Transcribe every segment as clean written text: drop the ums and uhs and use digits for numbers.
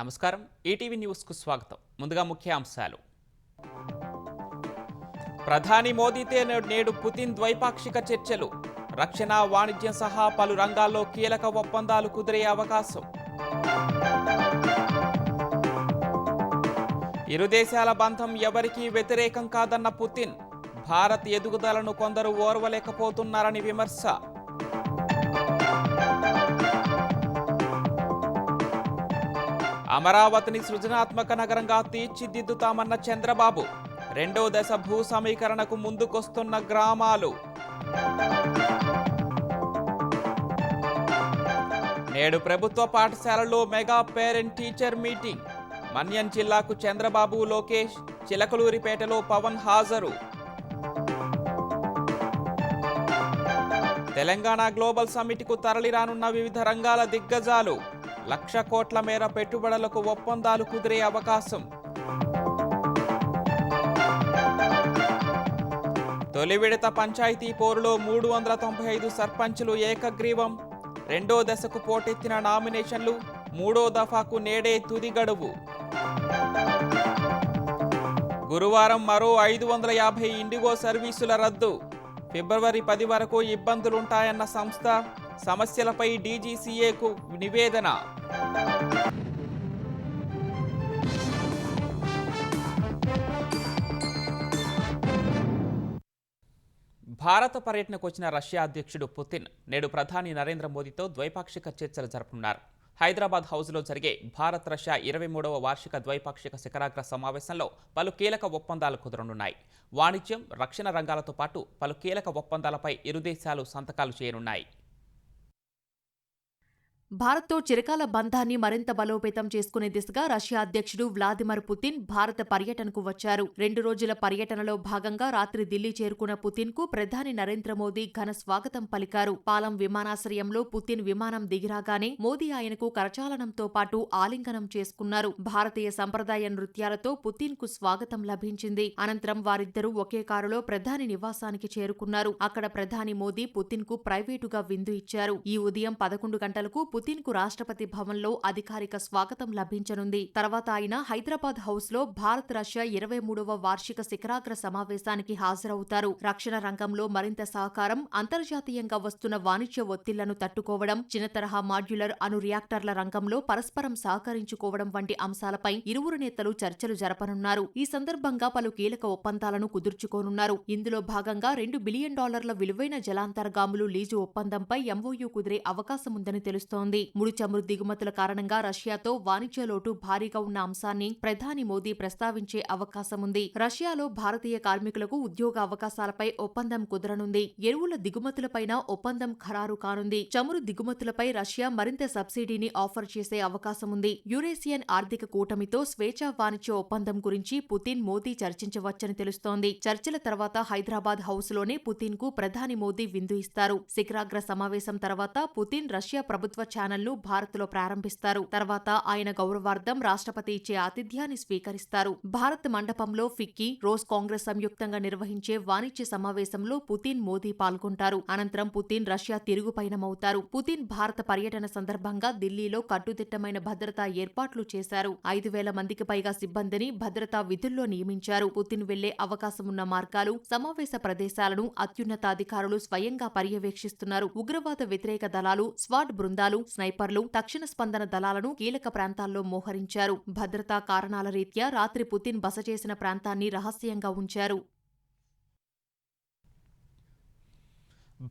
నమస్కారం. ఈటీవీ న్యూస్కు స్వాగతం. ముందుగా ముఖ్యాంశాలు. ప్రధాని మోదీతో నేడు పుతిన్ ద్వైపాక్షిక చర్చలు. రక్షణ, వాణిజ్యం సహా పలు రంగాల్లో కీలక ఒప్పందాలు కుదిరే అవకాశం. ఇరు దేశాల బంధం ఎవరికీ వ్యతిరేకం కాదన్న పుతిన్. భారత్ ఎదుగుదలను కొందరు ఓర్వలేకపోతున్నారని విమర్శ. అమరావతిని సృజనాత్మక నగరంగా తీర్చిదిద్దుతామన్న చంద్రబాబు. రెండో దశ భూ సమీకరణకు ముందుకొస్తున్న గ్రామాలు. నేడు ప్రభుత్వ పాఠశాలలో మెగా పేరెంట్ టీచర్ మీటింగ్. మన్యం జిల్లాకు చంద్రబాబు, లోకేష్, చిలకలూరిపేటలో పవన్ హాజరు. తెలంగాణ గ్లోబల్ సమ్మిట్కు తరలిరానున్న వివిధ రంగాల దిగ్గజాలు. 1,00,000 కోట్ల మేర పెట్టుబడులకు ఒప్పందాలు కుదిరే అవకాశం. తొలి విడత పంచాయతీ పోరులో 395 సర్పంచులు ఏకగ్రీవం. రెండో దశకు పోటెత్తిన నామినేషన్లు. మూడో దఫాకు నేడే తుది గడువు. గురువారం మరో 550 ఇండిగో సర్వీసుల రద్దు. ఫిబ్రవరి 10 వరకు ఇబ్బందులుంటాయన్న సంస్థ. సమస్యలపై డీజీసీఏకు నివేదన. భారత పర్యటనకు వచ్చిన రష్యా అధ్యక్షుడు పుతిన్ నేడు ప్రధాని నరేంద్ర మోదీతో ద్వైపాక్షిక చర్చలు జరపనున్నారు. హైదరాబాద్ హౌస్లో జరిగే భారత్ రష్యా 23వ వార్షిక ద్వైపాక్షిక శిఖరాగ్ర సమావేశంలో పలు కీలక ఒప్పందాలు కుదరనున్నాయి. వాణిజ్యం, రక్షణ రంగాలతో పాటు పలు కీలక ఒప్పందాలపై ఇరు దేశాలు సంతకాలు చేయనున్నాయి. భారత్తో చిరకాల బంధాన్ని మరింత బలోపేతం చేసుకునే దిశగా రష్యా అధ్యక్షుడు వ్లాదిమిర్ పుతిన్ భారత పర్యటనకు వచ్చారు. 2 రోజుల పర్యటనలో భాగంగా రాత్రి ఢిల్లీ చేరుకున్న పుతిన్ కు ప్రధాని నరేంద్ర మోదీ ఘన స్వాగతం పలికారు. పాలం విమానాశ్రయంలో పుతిన్ విమానం దిగిరాగానే మోదీ ఆయనకు కరచాలనంతో పాటు ఆలింగనం చేసుకున్నారు. భారతీయ సంప్రదాయ నృత్యాలతో పుతిన్ కు స్వాగతం లభించింది. అనంతరం వారిద్దరూ ఒకే కారులో ప్రధాని నివాసానికి చేరుకున్నారు. అక్కడ ప్రధాని మోదీ పుతిన్ కు ప్రైవేటుగా విందు ఇచ్చారు. ఈ ఉదయం 11 గంటలకు పుతిన్ కు రాష్ట్రపతి భవన్లో అధికారిక స్వాగతం లభించనుంది. తర్వాత ఆయన హైదరాబాద్ హౌస్ లో భారత్ రష్యా 23వ వార్షిక శిఖరాగ్ర సమావేశానికి హాజరవుతారు. రక్షణ రంగంలో మరింత సహకారం, అంతర్జాతీయంగా వస్తున్న వాణిజ్య ఒత్తిళ్లను తట్టుకోవడం, చిన్న తరహా మాడ్యులర్ అణు రియాక్టర్ల రంగంలో పరస్పరం సహకరించుకోవడం వంటి అంశాలపై ఇరువురు నేతలు చర్చలు జరపనున్నారు. ఈ సందర్భంగా పలు కీలక ఒప్పందాలను కుదుర్చుకోనున్నారు. ఇందులో భాగంగా $2 బిలియన్ విలువైన జలాంతర్గాములు లీజు ఒప్పందంపై ఎంఓయూ కుదిరే అవకాశముందని తెలుస్తోంది. ముడి చమురు దిగుమతుల కారణంగా రష్యాతో వాణిజ్య లోటు భారీగా ఉన్న అంశాన్ని ప్రధాని మోదీ ప్రస్తావించే అవకాశముంది. రష్యాలో భారతీయ కార్మికులకు ఉద్యోగ అవకాశాలపై ఒప్పందం కుదరనుంది. ఎరువుల దిగుమతులపైన ఒప్పందం ఖరారు కానుంది. చమురు దిగుమతులపై రష్యా మరింత సబ్సిడీని ఆఫర్ చేసే అవకాశముంది. యూరేసియన్ ఆర్థిక కూటమితో స్వేచ్ఛా వాణిజ్య ఒప్పందం గురించి పుతిన్, మోదీ చర్చించవచ్చని తెలుస్తోంది. చర్చల తర్వాత హైదరాబాద్ హౌస్ లోనే పుతిన్ కు ప్రధాని మోదీ విందు ఇస్తారు. శిఖరాగ్ర సమావేశం తర్వాత పుతిన్ రష్యా ప్రభుత్వ ఛానల్ను భారత్లో ప్రారంభిస్తారు. తర్వాత ఆయన గౌరవార్థం రాష్ట్రపతి ఇచ్చే ఆతిథ్యాన్ని స్వీకరిస్తారు. భారత్ మండపంలో ఫిక్కీ, రోజ్ కాంగ్రెస్ సంయుక్తంగా నిర్వహించే వాణిజ్య సమావేశంలో పుతిన్, మోదీ పాల్గొంటారు. అనంతరం పుతిన్ రష్యా తిరుగుపయనమవుతారు. పుతిన్ భారత పర్యటన సందర్భంగా ఢిల్లీలో కట్టుదిట్టమైన భద్రతా ఏర్పాట్లు చేశారు. 5,000 మందికి పైగా సిబ్బందిని భద్రతా విధుల్లో నియమించారు. పుతిన్ వెళ్లే అవకాశమున్న మార్గాలు, సమావేశ ప్రదేశాలను అత్యున్నతాధికారులు స్వయంగా పర్యవేక్షిస్తున్నారు. ఉగ్రవాద వ్యతిరేక దళాలు, స్వాట్ బృందాలు, స్నైపర్లు, తక్షణ స్పందన దళాలను కీలక ప్రాంతాల్లో మోహరించారు. భద్రతా కారణాల రీత్యా రాత్రి పుతిన్ బస చేసిన ప్రాంతాన్ని రహస్యంగా ఉంచారు.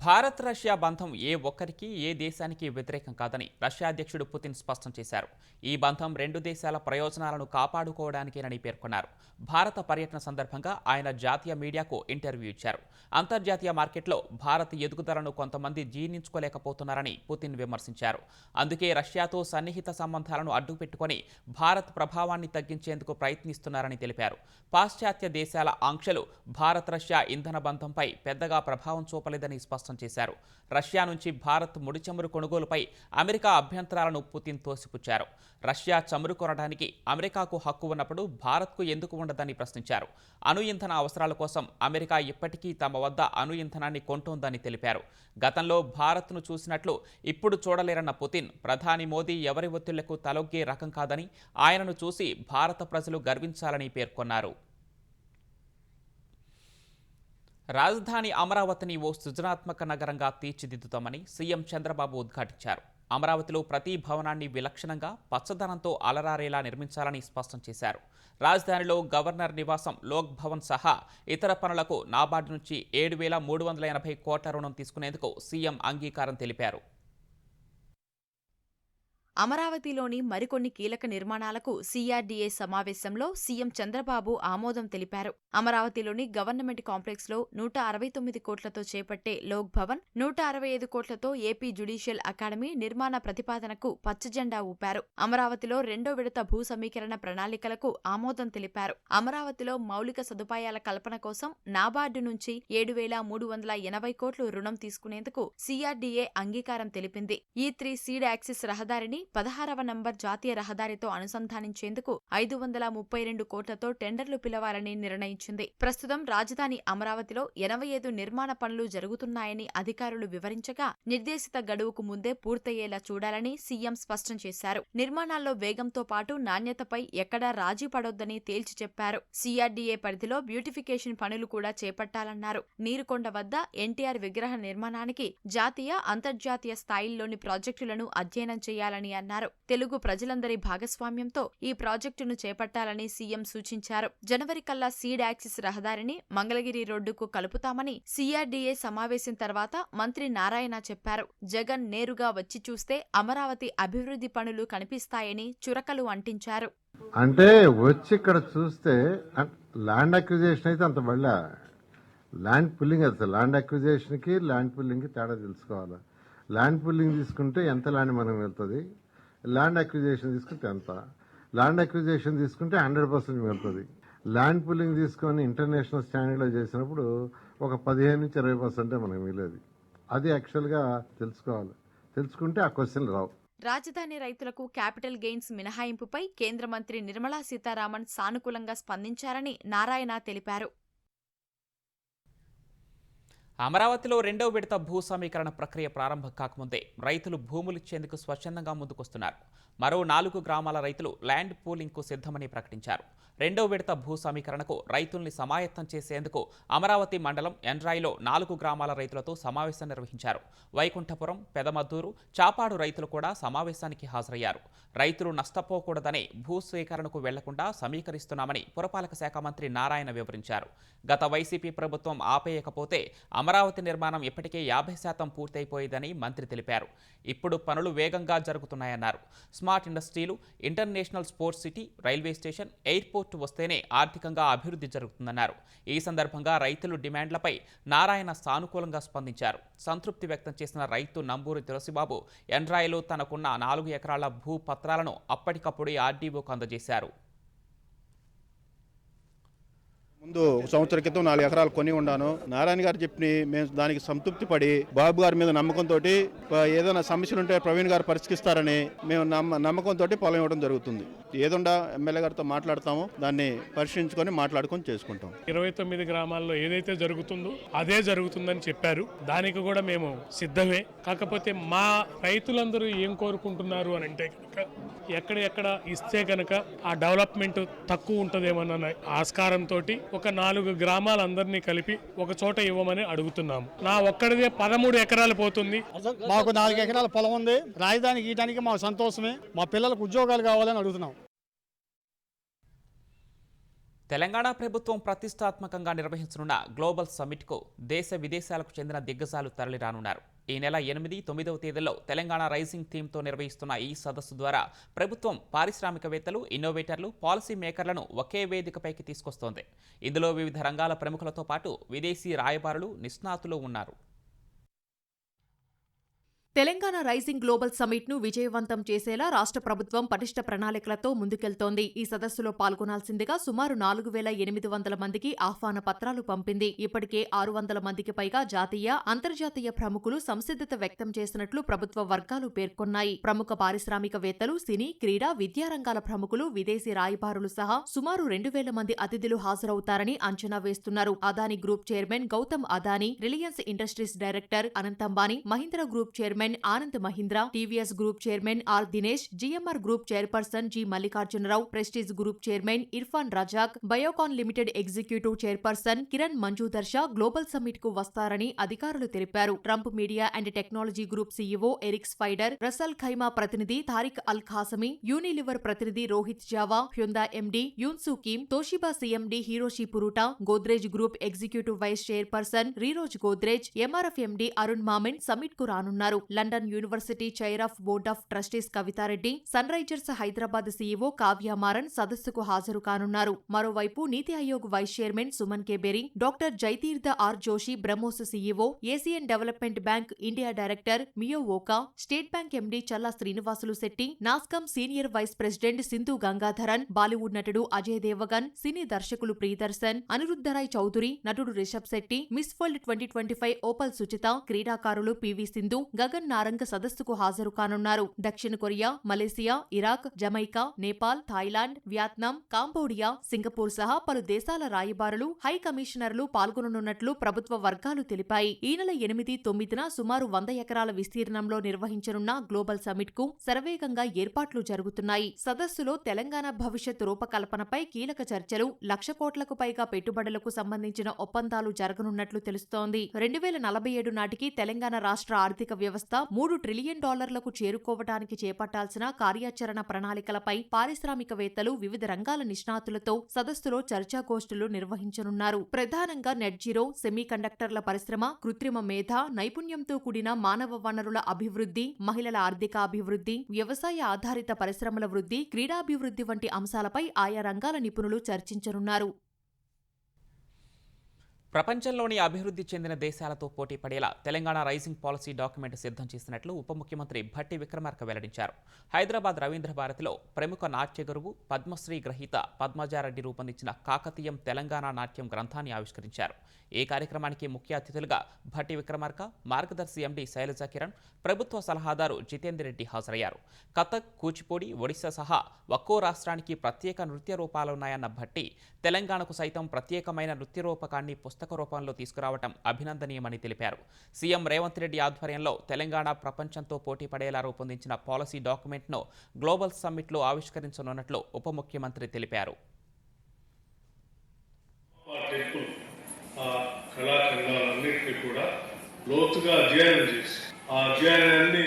భారత్ రష్యా బంధం ఏ ఒక్కరికి, ఏ దేశానికి వ్యతిరేకం కాదని రష్యా అధ్యక్షుడు పుతిన్ స్పష్టం చేశారు. ఈ బంధం 2 దేశాల ప్రయోజనాలను కాపాడుకోవడానికేనని పేర్కొన్నారు. భారత పర్యటన సందర్భంగా ఆయన జాతీయ మీడియాకు ఇంటర్వ్యూ ఇచ్చారు. అంతర్జాతీయ మార్కెట్లో భారత్ ఎదుగుదలను కొంతమంది జీర్ణించుకోలేకపోతున్నారని పుతిన్ విమర్శించారు. అందుకే రష్యాతో సన్నిహిత సంబంధాలను అడ్డుపెట్టుకుని భారత్ ప్రభావాన్ని తగ్గించేందుకు ప్రయత్నిస్తున్నారని తెలిపారు. పాశ్చాత్య దేశాల ఆంక్షలు భారత్ రష్యా ఇంధన బంధంపై పెద్దగా ప్రభావం చూపలేదని స్పష్టం చేశారు. రష్యా నుంచి భారత్ ముడి చమురు కొనుగోలుపై అమెరికా అభ్యంతరాలను పుతిన్ తోసిపుచ్చారు. రష్యా చమురు కొనడానికి అమెరికాకు హక్కు ఉన్నప్పుడు భారత్కు ఎందుకు ఉండదని ప్రశ్నించారు. అణు ఇంధన అవసరాల కోసం అమెరికా ఇప్పటికీ తమ వద్ద అణు ఇంధనాన్ని కొంటోందని తెలిపారు. గతంలో భారత్ను చూసినట్లు ఇప్పుడు చూడలేరన్న పుతిన్, ప్రధాని మోదీ ఎవరి ఒత్తిళ్లకు తలొగ్గే రకం కాదని, ఆయనను చూసి భారత ప్రజలు గర్వించాలని పేర్కొన్నారు. రాజధాని అమరావతిని ఓ సృజనాత్మక నగరంగా తీర్చిదిద్దుతామని సీఎం చంద్రబాబు ఉద్ఘాటించారు. అమరావతిలో ప్రతి భవనాన్ని విలక్షణంగా పచ్చదనంతో అలరారేలా నిర్మించాలని స్పష్టం చేశారు. రాజధానిలో గవర్నర్ నివాసం, లోక్ భవన్ సహా ఇతర పనులకు నాబార్డు నుంచి 7,380 కోట్ల రుణం తీసుకునేందుకు సీఎం అంగీకారం తెలిపారు. అమరావతిలోని మరికొన్ని కీలక నిర్మాణాలకు సీఆర్డీఏ సమావేశంలో సీఎం చంద్రబాబు ఆమోదం తెలిపారు. అమరావతిలోని గవర్నమెంట్ కాంప్లెక్స్లో 169 కోట్లతో చేపట్టే లోక్ భవన్, 165 కోట్లతో ఏపీ జ్యుడిషియల్ అకాడమీ నిర్మాణ ప్రతిపాదనకు పచ్చజెండా ఊపారు. అమరావతిలో రెండో విడత భూ సమీకరణ ప్రణాళికలకు ఆమోదం తెలిపారు. అమరావతిలో మౌలిక సదుపాయాల కల్పన కోసం నాబార్డు నుంచి 7,380 కోట్లు రుణం తీసుకునేందుకు సీఆర్డీఏ అంగీకారం తెలిపింది. ఈ3 సీడ్ యాక్సిస్ రహదారిని 16వ నంబర్ జాతీయ రహదారితో అనుసంధానించేందుకు 532 కోట్లతో టెండర్లు పిలవాలని నిర్ణయించింది. ప్రస్తుతం రాజధాని అమరావతిలో 85 నిర్మాణ పనులు జరుగుతున్నాయని అధికారులు వివరించగా, నిర్దేశిత గడువుకు ముందే పూర్తయ్యేలా చూడాలని సీఎం స్పష్టం చేశారు. నిర్మాణాల్లో వేగంతో పాటు నాణ్యతపై ఎక్కడా రాజీ పడొద్దని తేల్చి చెప్పారు. సీఆర్డీఏ పరిధిలో బ్యూటిఫికేషన్ పనులు కూడా చేపట్టాలన్నారు. నీరుకొండ వద్ద ఎన్టీఆర్ విగ్రహ నిర్మాణానికి జాతీయ, అంతర్జాతీయ స్థాయిల్లోని ప్రాజెక్టులను అధ్యయనం చేయాలని అన్నారు. తెలుగు ప్రజలందరి భాగస్వామ్యంతో ఈ ప్రాజెక్టును చేపట్టాలని సీఎం సూచించారు. జనవరి కల్లా సీడ్ యాక్సిస్ రహదారిని మంగళగిరి రోడ్డుకు కలుపుతామని సీఆర్డీఏ సమావేశం తర్వాత మంత్రి నారాయణ చెప్పారు. జగన్ నేరుగా వచ్చి చూస్తే అమరావతి అభివృద్ధి పనులు కనిపిస్తాయని చురకలు అంటించారు. అంటే వచ్చి ఇక్కడ చూస్తే ల్యాండ్ అక్విజిషన్ అయితే అంత బళ్ళ ల్యాండ్ పుల్లింగ్, అది ల్యాండ్ అక్విజిషన్కి ల్యాండ్ పుల్లింగ్కి తేడా తెలుసుకోవాలి. ల్యాండ్ పుల్లింగ్ తీసుకుంటే ఎంత ల్యాండ్ మనకు వెళ్తుంది, ల్యాండ్ అక్విజిషన్ తీసుకుంటే ఎంత, ల్యాండ్ అక్విజిషన్ తీసుకుంటే 100% వెళ్తుంది. ల్యాండ్ పుల్లింగ్ తీసుకొని ఇంటర్నేషనల్ స్టాండర్డ్లో చేసినప్పుడు ఒక 15 నుంచి 20% మనకు మిగిలేదు. అది యాక్చువల్గా తెలుసుకోవాలి. తెలుసుకుంటే ఆ క్వశ్చన్లు రావు. రాజధాని రైతులకు క్యాపిటల్ గెయిన్స్ మినహాయింపుపై కేంద్ర మంత్రి నిర్మలా సీతారామన్ సానుకూలంగా స్పందించారని నారాయణ తెలిపారు. అమరావతిలో రెండవ విడత భూ సమీకరణ ప్రక్రియ ప్రారంభం కాకముందే రైతులు భూములిచ్చేందుకు స్వచ్ఛందంగా ముందుకొస్తున్నారు. మరో 4 గ్రామాల రైతులు ల్యాండ్ పూలింగ్కు సిద్ధమని ప్రకటించారు. రెండవ విడత భూ సమీకరణకు రైతుల్ని సమాయత్తం చేసేందుకు అమరావతి మండలం ఎండ్రాయిలో 4 గ్రామాల రైతులతో సమావేశం నిర్వహించారు. వైకుంఠపురం, పెదమద్దూరు, చాపాడు రైతులు కూడా సమావేశానికి హాజరయ్యారు. రైతులు నష్టపోకూడదనే భూ సేకరణకు వెళ్లకుండా సమీకరిస్తున్నామని పురపాలక శాఖ మంత్రి నారాయణ వివరించారు. గత వైసీపీ ప్రభుత్వం ఆపేయకపోతే అమరావతి నిర్మాణం ఇప్పటికే 50% పూర్తయిపోయేదని మంత్రి తెలిపారు. ఇప్పుడు పనులు వేగంగా జరుగుతున్నాయన్నారు. స్మార్ట్ ఇండస్ట్రీలు, international sports city, railway station, airport వస్తేనే ఆర్థికంగా అభివృద్ధి జరుగుతుందన్నారు. ఈ సందర్భంగా రైతుల డిమాండ్లపై నారాయణ సానుకూలంగా స్పందించారు. సంతృప్తి వ్యక్తం చేసిన రైతు నంబూరి తులసిబాబు ఎండ్రాయిలో తనకున్న 4 ఎకరాల భూ పత్రాలను అప్పటికప్పుడే ఆర్డీఓకు అందజేశారు. ముందు సంవత్సరం క్రితం 4 ఎకరాలు కొని ఉన్నాను. నారాయణ గారు చెప్పి మేము దానికి సంతృప్తి పడి బాబు గారి మీద నమ్మకంతో ఏదైనా సమస్యలు ఉంటే ప్రవీణ్ గారు పరిష్కరిస్తారని మేము నమ్మకంతో పొలం ఇవ్వడం జరుగుతుంది. ఏదుండా ఎమ్మెల్యే గారితో మాట్లాడతాము, దాన్ని పరిశీలించుకొని మాట్లాడుకొని చేసుకుంటాం. 29 గ్రామాల్లో ఏదైతే జరుగుతుందో అదే జరుగుతుందని చెప్పారు. దానికి కూడా మేము సిద్ధమే. కాకపోతే మా రైతులందరూ ఏం కోరుకుంటున్నారు అని అంటే కనుక ఎక్కడ ఇస్తే కనుక ఆ డెవలప్మెంట్ తక్కువ ఉంటుందేమన్న ఆస్కారంతో ఒక 4 గ్రామాలందరినీ కలిపి ఒక చోట ఇవ్వమని అడుగుతున్నాము. నా ఒక్కడిదే 13 ఎకరాలు పోతుంది. మాకు 4 ఎకరాల పొలం ఉంది. రాజధాని గీయడానికి మాకు సంతోషమే. మా పిల్లలకు ఉద్యోగాలు కావాలని అడుగుతున్నాం. తెలంగాణ ప్రభుత్వం ప్రతిష్టాత్మకంగా నిర్వహించనున్న గ్లోబల్ సమ్మిట్కు దేశ విదేశాలకు చెందిన దిగ్గజాలు తరలిరానున్నారు. ఈ నెల 8, 9వ తేదీల్లో తెలంగాణ రైజింగ్ థీమ్తో నిర్వహిస్తున్న ఈ సదస్సు ద్వారా ప్రభుత్వం పారిశ్రామికవేత్తలు, ఇన్నోవేటర్లు, పాలసీ మేకర్లను ఒకే వేదికపైకి తీసుకొస్తోంది. ఇందులో వివిధ రంగాల ప్రముఖులతో పాటు విదేశీ రాయబారులు, నిష్ణాతులు ఉన్నారు. తెలంగాణ రైజింగ్ గ్లోబల్ సమ్మిట్ ను విజయవంతం చేసేలా రాష్ట్ర ప్రభుత్వం పటిష్ట ప్రణాళికలతో ముందుకెళ్తోంది. ఈ సదస్సులో పాల్గొనాల్సిందిగా సుమారు 4,800 మందికి ఆహ్వాన పత్రాలు పంపింది. ఇప్పటికే 600 మందికి పైగా జాతీయ, అంతర్జాతీయ ప్రముఖులు సంసిద్ధత వ్యక్తం చేసినట్లు ప్రభుత్వ వర్గాలు పేర్కొన్నాయి. ప్రముఖ పారిశ్రామికవేత్తలు, సినీ, క్రీడా, విద్యారంగాల ప్రముఖులు, విదేశీ రాయబారులు సహా సుమారు 2,000 మంది అతిథులు హాజరవుతారని అంచనా వేస్తున్నారు. Adani group chairman Gautam Adani, Reliance Industries director Anant Ambani, Mahindra group chairman Anand Mahindra, TVS group chairman R Dinesh, GMR group chairperson G Mallikarjuna Rao, Prestige group chairman Irfan Razack, Biocon Limited executive chairperson Kiran Mazumdar Shaw global summit కు వస్తారని అధికారులు తెలిపారు. Trump media and technology group CEO Eric Swider, Ras al Khaimah ప్రతినిధి Tariq Al Qasimi, Unilever ప్రతినిధి Rohit Jawa, Hyundai MD Unsoo Kim, Toshiba CMD Hiroshi Furuta, Godrej group executive vice chairperson రీరోజ్ Godrej, MRF MD Arun Mammen summit కు రానున్నారు. London University chair of board of trustees Kavitha Reddy, Sun Risers Hyderabad CEO Kavya Maran సదస్సుకు హాజరు కానున్నారు. మరోవైపు NITI Aayog vice chairman Suman K Bery, doctor Jaiteerth R Joshi BrahMos CEO, Asian Development Bank India director Mio Oka, State Bank MD Challa Srinivasulu Setty, Nasscom senior vice president Sindhu Gangadharan, Bollywood నటుడు అజయ్ దేవగన్, సినీ దర్శకులు ప్రియదర్శన్, అనిరుద్ధరాయ్ చౌదరి, నటుడు Rishabh Shetty, miss world 2025 Opal Suchitha, క్రీడాకారులు PV Sindhu, Gagan Narang సదస్సుకు హాజరు కానున్నారు. దక్షిణ Korea, Malaysia, Iraq, Jamaica, Nepal, Thailand, Vietnam, Cambodia, Singapore సహా పలు దేశాల రాయబారులు, హై కమిషనర్లు పాల్గొననున్నట్లు ప్రభుత్వ వర్గాలు తెలిపాయి. ఈ నెల 8, 9న సుమారు 100 ఎకరాల విస్తీర్ణంలో నిర్వహించనున్న గ్లోబల్ సమ్మిట్ కు శరవేగంగా ఏర్పాట్లు జరుగుతున్నాయి. సదస్సులో తెలంగాణ భవిష్యత్ రూపకల్పనపై కీలక చర్చలు, 1,00,000 కోట్లకు పైగా పెట్టుబడులకు సంబంధించిన ఒప్పందాలు జరగనున్నట్లు తెలుస్తోంది. 2047 నాటికి తెలంగాణ రాష్ట్ర ఆర్థిక వ్యవస్థ $3 ట్రిలియన్ చేరుకోవటానికి చేపట్టాల్సిన కార్యాచరణ ప్రణాళికలపై పారిశ్రామికవేత్తలు, వివిధ రంగాల నిష్ణాతులతో సదస్సులో చర్చాగోష్ఠులు నిర్వహించనున్నారు. ప్రధానంగా నెట్ జీరో, సెమీకండక్టర్ల పరిశ్రమ, కృత్రిమ మేధ, నైపుణ్యంతో కూడిన మానవ వనరుల అభివృద్ధి, మహిళల ఆర్థిక అభివృద్ధి, వ్యవసాయ ఆధారిత పరిశ్రమల వృద్ధి, క్రీడాభివృద్ధి వంటి అంశాలపై ఆయా రంగాల నిపుణులు చర్చించనున్నారు. ప్రపంచంలోని అభివృద్ధి చెందిన దేశాలతో పోటీ పడేలా తెలంగాణ రైజింగ్ పాలసీ డాక్యుమెంట్ సిద్ధం చేసినట్లు ఉప ముఖ్యమంత్రి భట్టి విక్రమార్క వెల్లడించారు. హైదరాబాద్ రవీంద్ర భారతిలో ప్రముఖ నాట్య గురువు, పద్మశ్రీ గ్రహీత పద్మజారెడ్డి రూపొందించిన కాకతీయం తెలంగాణ నాట్యం గ్రంథాన్ని ఆవిష్కరించారు. ఈ కార్యక్రమానికి ముఖ్య అతిథులుగా భట్టి విక్రమార్క, మార్గదర్శి ఎండీ శైలజా కిరణ్, ప్రభుత్వ సలహాదారు జితేందర్ రెడ్డి హాజరయ్యారు. కథక్, కూచిపూడి, ఒడిశా సహా ఒక్కో రాష్ట్రానికి ప్రత్యేక నృత్య రూపాలున్నాయన్న భట్టి, తెలంగాణకు సైతం ప్రత్యేకమైన నృత్య రూపకాన్ని పుస్తక రూపంలో తీసుకురావటం అభినందనీయమని తెలిపారు. సీఎం రేవంత్ రెడ్డి ఆధ్వర్యంలో తెలంగాణ ప్రపంచంతో పోటీ పడేలా రూపొందించిన పాలసీ డాక్యుమెంట్ను గ్లోబల్ సమ్మిట్లో ఆవిష్కరించనున్నట్లు ఉప ముఖ్యమంత్రి తెలిపారు. కళాఖండాలన్నింటినీ కూడా లోతుగా అధ్యయనం చేసి ఆ అధ్యయనాన్ని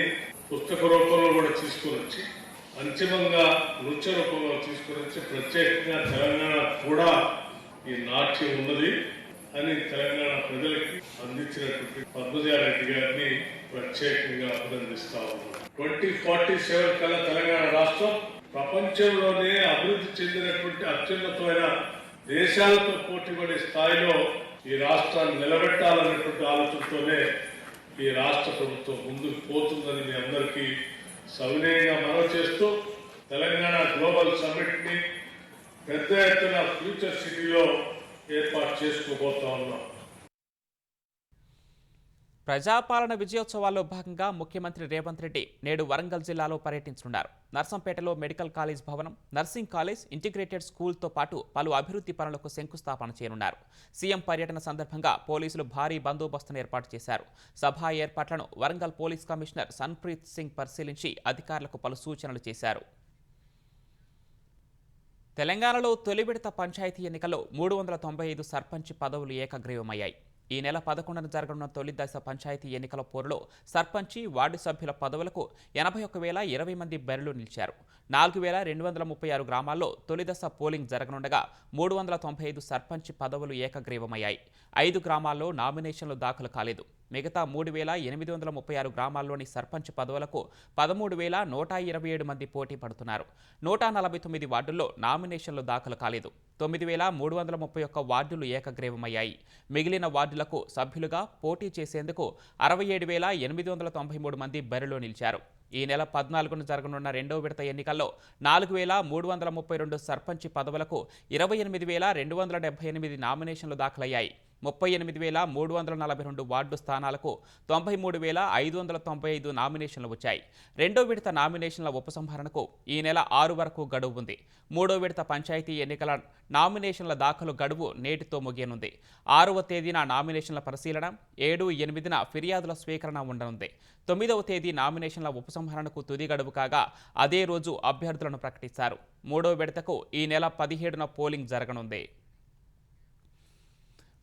పుస్తక రూపంలో కూడా తీసుకుని వచ్చి అంతిమంగా నృత్య రూపంలో తీసుకుని వచ్చి ప్రత్యేకంగా తెలంగాణ కూడా ఈ నాట్యం ఉన్నది అని తెలంగాణ ప్రజలకి అందించినటువంటి పద్మజారెడ్డి గారిని ప్రత్యేకంగా అభినందిస్తా ఉన్నాం. 2047 కల్లా తెలంగాణ రాష్ట్రం ప్రపంచంలోనే అభివృద్ధి చెందినటువంటి అత్యున్నతమైన దేశాలతో పోటీపడే స్థాయిలో ఈ రాష్ట్రాన్ని నిలబెట్టాలనేటువంటి ఆలోచనతోనే ఈ రాష్ట్ర ప్రభుత్వం ముందుకు పోతుందని మీ అందరికీ సవినయంగా మనవి చేస్తూ తెలంగాణ గ్లోబల్ సమ్మిట్ ని పెద్ద ఎత్తున ఫ్యూచర్ సిటీలో ఏర్పాటు చేసుకోబోతా ఉన్నాం. ప్రజాపాలన విజయోత్సవాల్లో భాగంగా ముఖ్యమంత్రి రేవంత్ రెడ్డి నేడు వరంగల్ జిల్లాలో పర్యటించనున్నారు. నర్సంపేటలో మెడికల్ కాలేజ్ భవనం, నర్సింగ్ కాలేజ్, ఇంటిగ్రేటెడ్ స్కూల్తో పాటు పలు అభివృద్ధి పనులకు శంకుస్థాపన చేయనున్నారు. సీఎం పర్యటన సందర్భంగా పోలీసులు భారీ బందోబస్తును ఏర్పాటు చేశారు. సభా ఏర్పాట్లను వరంగల్ పోలీస్ కమిషనర్ సన్ప్రీత్ సింగ్ పరిశీలించి అధికారులకు పలు సూచనలు చేశారు. తెలంగాణలో తొలి విడత పంచాయతీ ఎన్నికల్లో 395 సర్పంచ్ పదవులు ఏకగ్రీవమయ్యాయి. ఈ నెల 11న జరగనున్న తొలి దశ పంచాయతీ ఎన్నికల పోరులో సర్పంచి, వార్డు సభ్యుల పదవులకు 81,020 మంది బరిలో నిలిచారు. 4236 గ్రామాల్లో తొలిదశ పోలింగ్ జరగనుండగా 395 సర్పంచ్ పదవులు ఏకగ్రీవమయ్యాయి. 5 గ్రామాల్లో నామినేషన్లు దాఖలు కాలేదు. మిగతా 3836 గ్రామాల్లోని సర్పంచ్ పదవులకు 13127 మంది పోటీ పడుతున్నారు. 149 వార్డుల్లో నామినేషన్లు దాఖలు కాలేదు. 9331 వార్డులు ఏకగ్రీవమయ్యాయి. మిగిలిన వార్డులకు సభ్యులుగా పోటీ చేసేందుకు 67893 మంది బరిలో నిలిచారు. ఈ నెల 14న జరగనున్న రెండో విడత ఎన్నికల్లో 4332 సర్పంచ్ పదవులకు 28278 నామినేషన్లు దాఖలయ్యాయి. 38342 వార్డు స్థానాలకు 93595 నామినేషన్లు వచ్చాయి. రెండో విడత నామినేషన్ల ఉపసంహరణకు ఈ నెల 6 వరకు గడువు ఉంది. మూడో విడత పంచాయతీ ఎన్నికల నామినేషన్ల దాఖలు గడువు నేటితో ముగియనుంది. 6వ తేదీన నామినేషన్ల పరిశీలన, 7, 8న ఫిర్యాదుల స్వీకరణ ఉండనుంది. 9వ తేదీ నామినేషన్ల ఉపసంహరణకు తుది గడువు కాగా అదే రోజు అభ్యర్థులను ప్రకటిస్తారు. మూడో విడతకు ఈ నెల 17న పోలింగ్ జరగనుంది.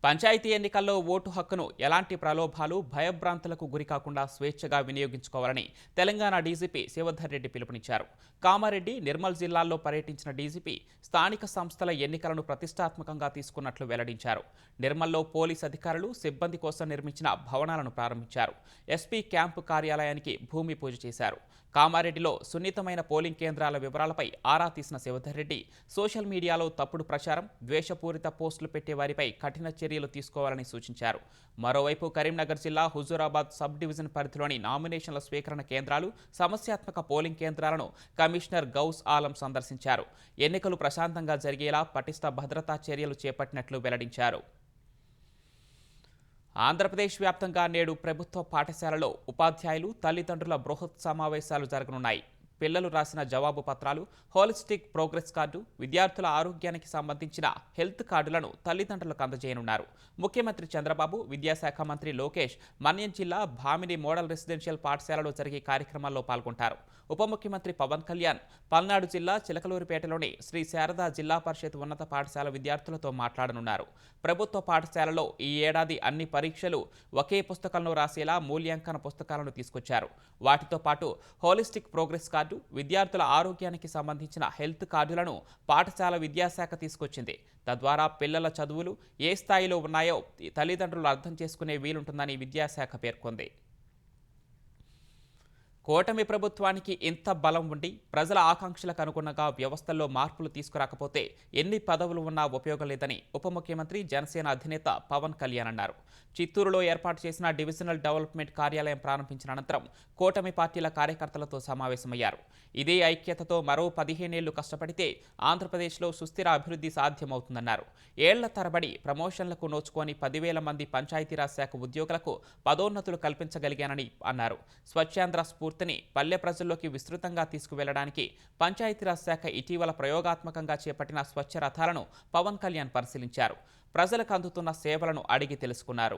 పంచాయతీ ఎన్నికల్లో ఓటు హక్కును ఎలాంటి ప్రలోభాలు, భయభ్రాంతులకు గురికాకుండా స్వేచ్ఛగా వినియోగించుకోవాలని తెలంగాణ డీజీపీ శివధర్ రెడ్డి పిలుపునిచ్చారు. కామారెడ్డి, నిర్మల్ జిల్లాల్లో పర్యటించిన డీజీపీ స్థానిక సంస్థల ఎన్నికలను ప్రతిష్టాత్మకంగా తీసుకున్నట్లు వెల్లడించారు. నిర్మల్లో పోలీస్ అధికారులు, సిబ్బంది కోసం నిర్మించిన భవనాలను ప్రారంభించారు. ఎస్పీ క్యాంపు కార్యాలయానికి భూమి పూజ చేశారు. కామారెడ్డిలో సున్నితమైన పోలింగ్ కేంద్రాల వివరాలపై ఆరా తీసిన శివధర్ రెడ్డి సోషల్ మీడియాలో తప్పుడు ప్రచారం, ద్వేషపూరిత పోస్టులు పెట్టే వారిపై కఠిన చర్యలు తీసుకోవాలని సూచించారు. మరోవైపు కరీంనగర్ జిల్లా హుజూరాబాద్ సబ్ డివిజన్ పరిధిలోని నామినేషన్ల స్వీకరణ కేంద్రాలు, సమస్యాత్మక పోలింగ్ కేంద్రాలను కమిషనర్ గౌస్ ఆలం సందర్శించారు. ఎన్నికలు ప్రశాంతంగా జరిగేలా పటిష్ట భద్రతా చర్యలు చేపట్టినట్లు వెల్లడించారు. ఆంధ్రప్రదేశ్ వ్యాప్తంగా నేడు ప్రభుత్వ పాఠశాలలో ఉపాధ్యాయులు, తల్లిదండ్రుల బృహత్ సమావేశాలు జరగనున్నాయి. పిల్లలు రాసిన జవాబు పత్రాలు, హోలిస్టిక్ ప్రోగ్రెస్ కార్డు, విద్యార్థుల ఆరోగ్యానికి సంబంధించిన హెల్త్ కార్డులను తల్లిదండ్రులకు అందజేయనున్నారు. ముఖ్యమంత్రి చంద్రబాబు, విద్యాశాఖ మంత్రి లోకేష్ మన్యం జిల్లా భామిని మోడల్ రెసిడెన్షియల్ పాఠశాలలో జరిగే కార్యక్రమాల్లో పాల్గొంటారు. ఉప ముఖ్యమంత్రి పవన్ కళ్యాణ్ పల్నాడు జిల్లా చిలకలూరిపేటలోని శ్రీ శారదా జిల్లా పరిషత్ ఉన్నత పాఠశాల విద్యార్థులతో మాట్లాడనున్నారు. ప్రభుత్వ పాఠశాలలో ఈ ఏడాది అన్ని పరీక్షలు ఒకే పుస్తకంలో రాసేలా మూల్యాంకన పుస్తకాలను తీసుకొచ్చారు. వాటితో పాటు హోలిస్టిక్ ప్రోగ్రెస్ కార్డు, విద్యార్థుల ఆరోగ్యానికి సంబంధించిన హెల్త్ కార్డులను పాఠశాల విద్యాశాఖ తీసుకొచ్చింది. తద్వారా పిల్లల చదువులు ఏ స్థాయిలో ఉన్నాయో తల్లిదండ్రులు అర్థం చేసుకునే వీలుంటుందని విద్యాశాఖ పేర్కొంది. కూటమి ప్రభుత్వానికి ఇంత బలం ఉండి ప్రజల ఆకాంక్షలకు అనుగుణంగా వ్యవస్థల్లో మార్పులు తీసుకురాకపోతే ఎన్ని పదవులు ఉన్నా ఉపయోగం లేదని ఉప ముఖ్యమంత్రి, జనసేన అధినేత పవన్ కళ్యాణ్ అన్నారు. చిత్తూరులో ఏర్పాటు చేసిన డివిజనల్ డెవలప్మెంట్ కార్యాలయం ప్రారంభించిన అనంతరం కూటమి పార్టీల కార్యకర్తలతో సమావేశమయ్యారు. ఇదే ఐక్యతతో మరో 15 ఏళ్లు కష్టపడితే ఆంధ్రప్రదేశ్లో సుస్థిర అభివృద్ధి సాధ్యమవుతుందన్నారు. ఏళ్ల తరబడి ప్రమోషన్లకు నోచుకొని 10,000 మంది పంచాయతీరాజ్ శాఖ ఉద్యోగులకు పదోన్నతులు కల్పించగలిగానని అన్నారు. స్వచ్ఛాంధ్ర స్ఫూర్తిని పల్లె ప్రజల్లోకి విస్తృతంగా తీసుకువెళ్లడానికి పంచాయతీరాజ్ శాఖ ఇటీవల ప్రయోగాత్మకంగా చేపట్టిన స్వచ్ఛ రథాలను పవన్ కళ్యాణ్ పరిశీలించారు. ప్రజలకు అందుతున్న సేవలను అడిగి తెలుసుకున్నారు.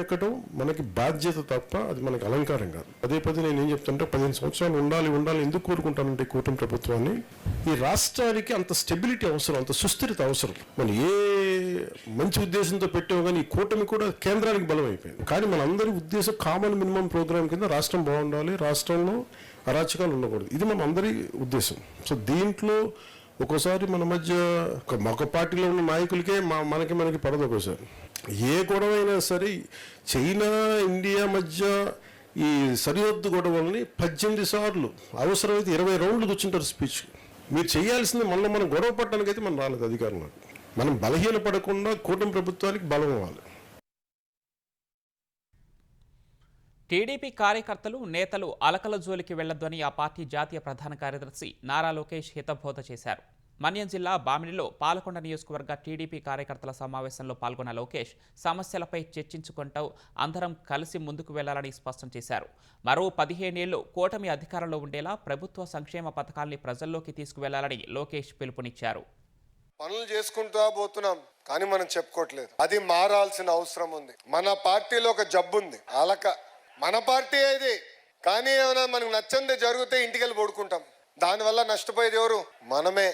ఎక్కడం మనకి బాధ్యత తప్ప అది మనకి అలంకారం కాదు. పదే నేను ఏం చెప్తుంటే 15 సంవత్సరాలు ఉండాలి ఎందుకు కోరుకుంటానంటే కూటమి ప్రభుత్వాన్ని, ఈ రాష్ట్రానికి అంత స్టెబిలిటీ అవసరం, అంత సుస్థిరత అవసరం. మనం ఏ మంచి ఉద్దేశంతో పెట్టామో కానీ ఈ కూటమి కూడా కేంద్రానికి బలం అయిపోయింది. కానీ మన అందరి ఉద్దేశం కామన్ మినిమం ప్రోగ్రామ్ కింద రాష్ట్రం బాగుండాలి, రాష్ట్రంలో అరాచకాలు ఉండకూడదు. ఇది మన అందరి ఉద్దేశం. సో దీంట్లో ఒక్కోసారి మన మధ్య ఒక పార్టీలో ఉన్న నాయకులకే మనకి పడదు. ఒక్కోసారి ఏ గొడవ అయినా సరే చైనా, ఇండియా మధ్య ఈ సరిహద్దు గొడవల్ని 18 సార్లు, అవసరమైతే 20 రౌండ్లు కూర్చుంటారు స్పీచ్. మీరు చేయాల్సింది మనం గొడవ పట్టడానికి అయితే మనం రాలేదు అధికారంలో. మనం బలహీన పడకుండా కూటమి ప్రభుత్వానికి బలం ఇవ్వాలి. టీడీపీ కార్యకర్తలు, నేతలు అలకల జోలికి వెళ్లొద్దని ఆ పార్టీ జాతీయ ప్రధాన కార్యదర్శి నారా లోకేష్ హితబోధ చేశారు. మన్యం జిల్లా బామినిలో పాలకొండ నియోజకవర్గ టీడీపీ కార్యకర్తల సమావేశంలో పాల్గొన్న లోకేష్ సమస్యలపై చర్చించుకుంటూ అందరం కలిసి ముందుకు వెళ్లాలని స్పష్టం చేశారు. మరో 15 ఏళ్లు కూటమి అధికారంలో ఉండేలా ప్రభుత్వ సంక్షేమ పథకాల్ని ప్రజల్లోకి తీసుకువెళ్లాలని లోకేష్ పిలుపునిచ్చారు. పనులు చేసుకుంటా పోతున్నాం కానీ మనం చెప్పుకోవట్లేదు. అది మారాల్సిన అవసరం ఉంది. మన పార్టీలో ఒక జబ్బు ఉంది, అలక. మన పార్టీ ఇది, కానీ ఏమైనా మనకు నచ్చంది జరిగితే ఇంటికి వెళ్ళి పడుకుంటాం. దానివల్ల నష్టపోయేది ఎవరు? మనమే.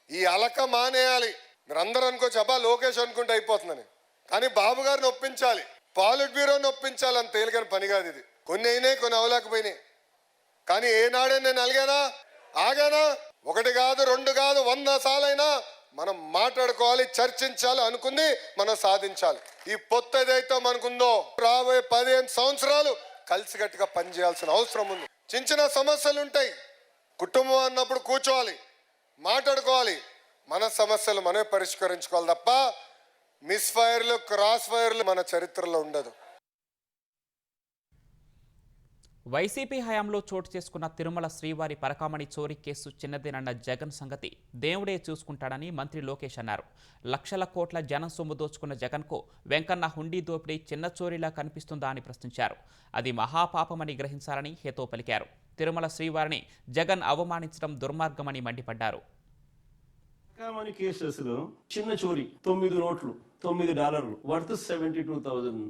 ఈ అలక మానేయాలి. మీరు అందరూ అనుకోవచ్చు అబ్బా లోకేష్ అనుకుంటే అయిపోతుందని, కానీ బాబు గారిని ఒప్పించాలి, పాలిట్ బ్యూరోని ఒప్పించాలి. అంత తేలికైన పని కాదు ఇది. కొన్ని అయినాయి, కొన్ని అవలేకపోయినాయి. కానీ ఏనాడే నేను అలిగానా, ఆగానా? ఒకటి కాదు, రెండు కాదు, 100 సార్లైనా మనం మాట్లాడుకోవాలి, చర్చించాలి, అనుకుంది మనం సాధించాలి. ఈ పొత్తు ఏదైతే మనకుందో రాబోయే 15 సంవత్సరాలు కలిసికట్టుగా పనిచేయాల్సిన అవసరం ఉంది. చిన్న చిన్న సమస్యలు ఉంటాయి, కుటుంబం అన్నప్పుడు కూర్చోవాలి, మాట్లాడుకోవాలి, మన సమస్యలు మనమే పరిష్కరించుకోవాలి తప్ప మిస్ ఫైర్లు, క్రాస్ ఫైర్లు మన చరిత్రలో ఉండదు. వైసీపీ హయాంలో చోటు చేసుకున్న తిరుమల శ్రీవారి పరకామణి చోరీ కేసు చిన్నదేనన్న జగన్ సంగతి దేవుడే చూసుకుంటాడని మంత్రి లోకేష్ అన్నారు. లక్షల కోట్ల జనం సొమ్ము దోచుకున్న జగన్కు వెంకన్న హుండీ దోపిడీ చిన్న చోరీలా కనిపిస్తుందా అని ప్రశ్నించారు. అది మహాపాపమని గ్రహించాలని హేతో పలికారు. తిరుమల శ్రీవారిని జగన్ అవమానించడం దుర్మార్గమని మండిపడ్డారు. పరకామణి కేసెస్లో చిన్న చోరీ 9 నోట్లు $9 వర్త్ 72,000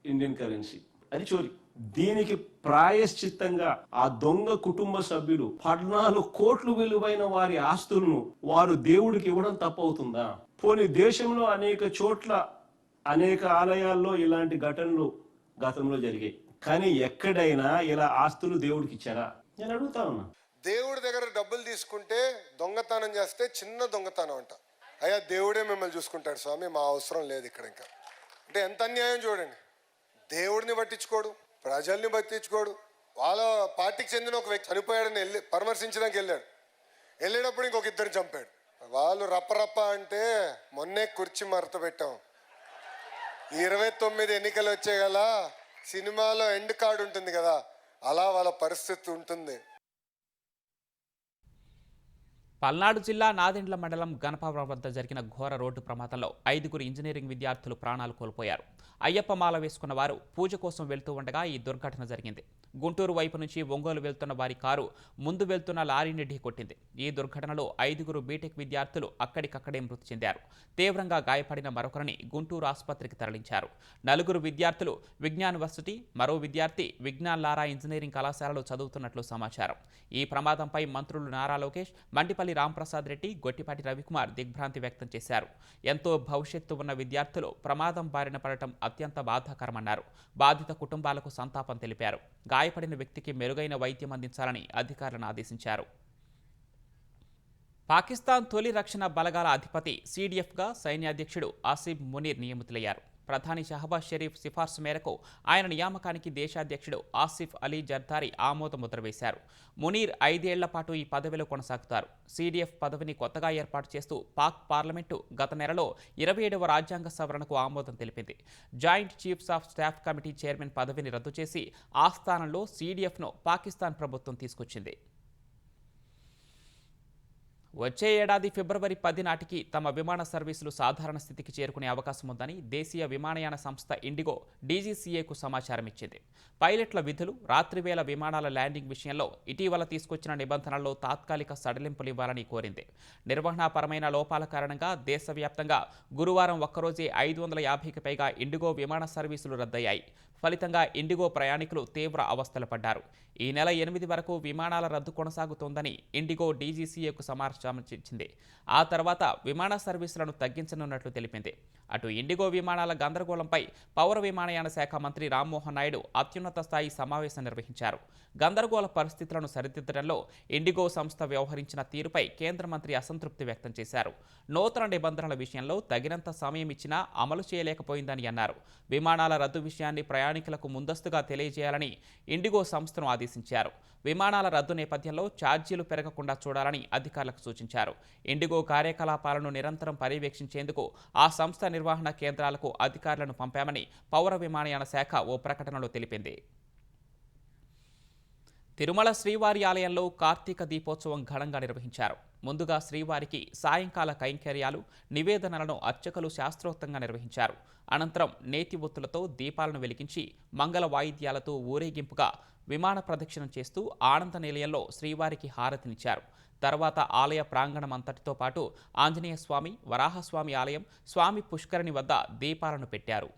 ఇండియన్ కరెన్సీ, అది చోరీ. దీనికి ప్రాయశ్చిత్తంగా ఆ దొంగ కుటుంబ సభ్యులు 14 కోట్లు విలువైన వారి ఆస్తులను వారు దేవుడికి ఇవ్వడం తప్పవుతుందా? పోనీ దేశంలో అనేక చోట్ల అనేక ఆలయాల్లో ఇలాంటి ఘటనలు గతంలో జరిగాయి, కానీ ఎక్కడైనా ఇలా ఆస్తులు దేవుడికి ఇచ్చారా? నేను అడుగుతా ఉన్నా. దేవుడి దగ్గర డబ్బులు తీసుకుంటే దొంగతనం చేస్తే చిన్న దొంగతనం అంట. అయ్యా దేవుడే మిమ్మల్ని చూసుకుంటాడు స్వామి, మా అవసరం లేదు ఇక్కడ. ఇంకా అంటే ఎంత అన్యాయం చూడండి. దేవుడిని పట్టించుకోడు, ప్రజల్ని పట్టించుకోడు. వాళ్ళ పార్టీకి చెందిన ఒక వ్యక్తి చనిపోయాడని పరామర్శించడానికి వెళ్ళేటప్పుడు ఇంకొక ఇద్దరు చంపాడు. వాళ్ళు రప్ప అంటే మొన్నే కుర్చీ మరత పెట్టాం. 29 ఎన్నికలు వచ్చాయి కదా, సినిమాలో ఎండ్ కార్డు ఉంటుంది కదా, అలా వాళ్ళ పరిస్థితి ఉంటుంది. పల్నాడు జిల్లా నాదెండ్ల మండలం గణపవరం వద్ద జరిగిన ఘోర రోడ్డు ప్రమాదంలో 5 ఇంజనీరింగ్ విద్యార్థులు ప్రాణాలు కోల్పోయారు. అయ్యప్ప మాల వేసుకున్న వారు పూజ కోసం వెళ్తూ ఉండగా ఈ దుర్ఘటన జరిగింది. గుంటూరు వైపు నుంచి ఒంగోలు వెళ్తున్న వారి కారు ముందు వెళ్తున్న లారీని ఢీకొట్టింది. ఈ దుర్ఘటనలో 5 బీటెక్ విద్యార్థులు అక్కడికక్కడే మృతి చెందారు. తీవ్రంగా గాయపడిన మరొకరిని గుంటూరు ఆసుపత్రికి తరలించారు. 4 విద్యార్థులు విజ్ఞాన్ వర్సిటీ, మరో విద్యార్థి విజ్ఞాన్ లారా ఇంజనీరింగ్ కళాశాలలో చదువుతున్నట్లు సమాచారం. ఈ ప్రమాదంపై మంత్రులు నారా లోకేష్, మండిపల్లి రాంప్రసాద్ రెడ్డి, గొట్టిపాటి రవికుమార్ దిగ్భ్రాంతి వ్యక్తం చేశారు. ఎంతో భవిష్యత్తు ఉన్న విద్యార్థులు ప్రమాదం బారిన పడటం అత్యంత బాధాకరమన్నారు. బాధిత కుటుంబాలకు సంతాపం తెలిపారు. గాయపడిన వ్యక్తికి మెరుగైన వైద్యం అందించాలని అధికారులను ఆదేశించారు. పాకిస్తాన్ తొలి రక్షణ బలగాల అధిపతి సిడిఎఫ్గా సైన్యాధ్యక్షుడు ఆసిఫ్ మునీర్ నియమితులయ్యారు. ప్రధాని షహబాజ్ షరీఫ్ సిఫార్సు మేరకు ఆయన నియామకానికి దేశాధ్యక్షుడు ఆసిఫ్ అలీ జర్దారీ ఆమోద ముద్ర వేశారు. మునీర్ 5 ఏళ్ల పాటు ఈ పదవిలో కొనసాగుతారు. సిడిఎఫ్ పదవిని కొత్తగా ఏర్పాటు చేస్తూ పాక్ పార్లమెంటు గత నెలలో 27వ రాజ్యాంగ సవరణకు ఆమోదం తెలిపింది. Joint chiefs of staff committee chairman పదవిని రద్దు చేసి ఆ స్థానంలో సిడిఎఫ్ను పాకిస్తాన్ ప్రభుత్వం తీసుకొచ్చింది. వచ్చే ఏడాది ఫిబ్రవరి 10 నాటికి తమ విమాన సర్వీసులు సాధారణ స్థితికి చేరుకునే అవకాశం ఉందని దేశీయ విమానయాన సంస్థ ఇండిగో డీజీసీఏకు సమాచారం ఇచ్చింది. పైలట్ల విధులు, రాత్రివేళ విమానాల ల్యాండింగ్ విషయంలో ఇటీవల తీసుకొచ్చిన నిబంధనల్లో తాత్కాలిక సడలింపులు ఇవ్వాలని కోరింది. నిర్వహణాపరమైన లోపాల కారణంగా దేశవ్యాప్తంగా గురువారం ఒక్కరోజే 550కి పైగా ఇండిగో విమాన సర్వీసులు రద్దయ్యాయి. ఫలితంగా ఇండిగో ప్రయాణికులు తీవ్ర అవస్థలు పడ్డారు. ఈ నెల 8 వరకు విమానాల రద్దు కొనసాగుతోందని ఇండిగో డీజీసీఏకు సమాచారం ఇచ్చింది. ఆ తర్వాత విమాన సర్వీసులను తగ్గించనున్నట్లు తెలిపింది. అటు ఇండిగో విమానాల గందరగోళంపై పౌర విమానయాన శాఖ మంత్రి రామ్మోహన్ నాయుడు అత్యున్నత స్థాయి సమావేశం నిర్వహించారు. గందరగోళ పరిస్థితులను సరిదిద్దడంలో ఇండిగో సంస్థ వ్యవహరించిన తీరుపై కేంద్ర మంత్రి అసంతృప్తి వ్యక్తం చేశారు. నూతన నిబంధనల విషయంలో తగినంత సమయం ఇచ్చినా అమలు చేయలేకపోయిందని అన్నారు. విమానాల రద్దు విషయాన్ని ప్రయాణికులకు ముందస్తుగా తెలియజేయాలని ఇండిగో సంస్థను ఆదేశించారు. విమానాల రద్దు నేపథ్యంలో ఛార్జీలు పెరగకుండా చూడాలని అధికారులకు సూచించారు. ఇండిగో కార్యకలాపాలను నిరంతరం పర్యవేక్షించేందుకు ఆ సంస్థ నిర్వహణ కేంద్రాలకు అధికారులను పంపామని పౌర విమానయాన శాఖ ఓ ప్రకటనలో తెలిపింది. తిరుమల శ్రీవారి ఆలయంలో కార్తీక దీపోత్సవం ఘనంగా నిర్వహించారు. ముందుగా శ్రీవారికి సాయంకాల కైంకర్యాలు, నివేదనలను అర్చకులు శాస్త్రోక్తంగా నిర్వహించారు. అనంతరం నేతి ఒత్తులతో దీపాలను వెలిగించి మంగళ వాయిద్యాలతో ఊరేగింపుగా విమాన ప్రదక్షిణం చేస్తూ ఆనంద నిలయంలో శ్రీవారికి హారతినిచ్చారు. తర్వాత ఆలయ ప్రాంగణం అంతటితో పాటు ఆంజనేయ స్వామి, వరాహస్వామి ఆలయం, స్వామి పుష్కరిణి వద్ద దీపాలను పెట్టారు.